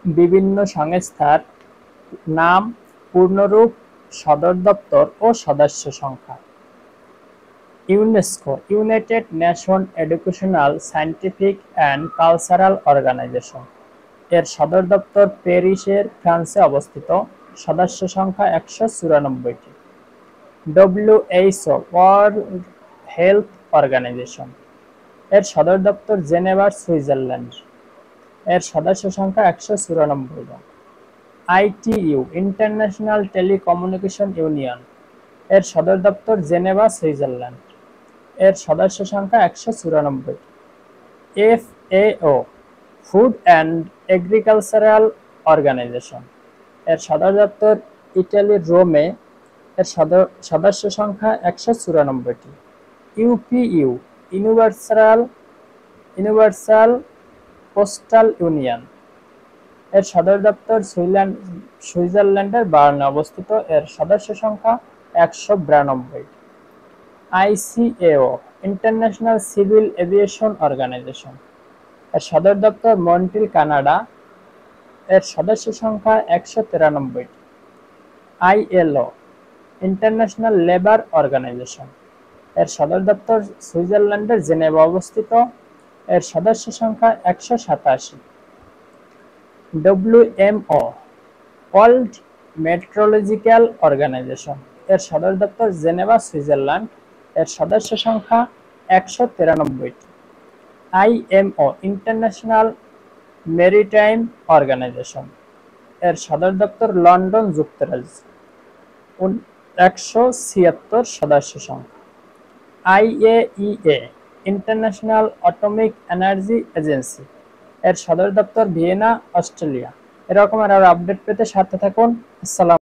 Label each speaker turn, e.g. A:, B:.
A: বিভিন্ন সংস্থার নাম, পূর্ণরূপ, সদর দপ্তর ও সদস্য সংখ্যা। UNESCO United Nation Educational, Scientific and Cultural Organization. এর সদর দপ্তর প্যারিসের ফ্রান্সে অবস্থিত। সদস্য সংখ্যা ১৯৪টি। WHO World Health Organization. এর সদর দপ্তর জেনেভা, সুইজারল্যান্ড। এর সদস্য সংখ্যা ১৯৪ জন। ITU International Telecommunication Union. এর সদর দপ্তর জেনেভা, সুইজারল্যান্ড। এর সদস্য সংখ্যা ১৯৪। FAO Food and Agricultural Organization. এর সদর দপ্তর ইটালির রোমে। এর সদস্য সংখ্যা ১৯৪টি। UPU Universal Postal Union. এর সদর দপ্তর সুইজারল্যান্ডের বার্নে অবস্থিত। এর সদস্য সংখ্যা ১৯২। ICAO International Civil Aviation Organization. এর সদর দপ্তর মন্ট্রিল, কানাডা। এর সদস্য সংখ্যা ১৯৩। ILO International Labour Organization. এর সদর দপ্তর সুইজারল্যান্ডের জেনেভা অবস্থিত। এর সদস্য সংখ্যা ১৮৭। WMO World Meteorological Organization. এর সদর দপ্তর জেনেভা, সুইজারল্যান্ড। এর সদস্য সংখ্যা ১৯৩টি। IMO International Maritime Organization. এর সদর দপ্তর লন্ডন, যুক্তরাজ্য। ১৭৬ সদস্য সংখ্যা। IAEA International Atomic Energy Agency. এর সদর দপ্তর ভিয়েনা, অস্ট্রেলিয়া। এরকম আরো আপডেট পেতে সাথে থাকুন। আসসালামু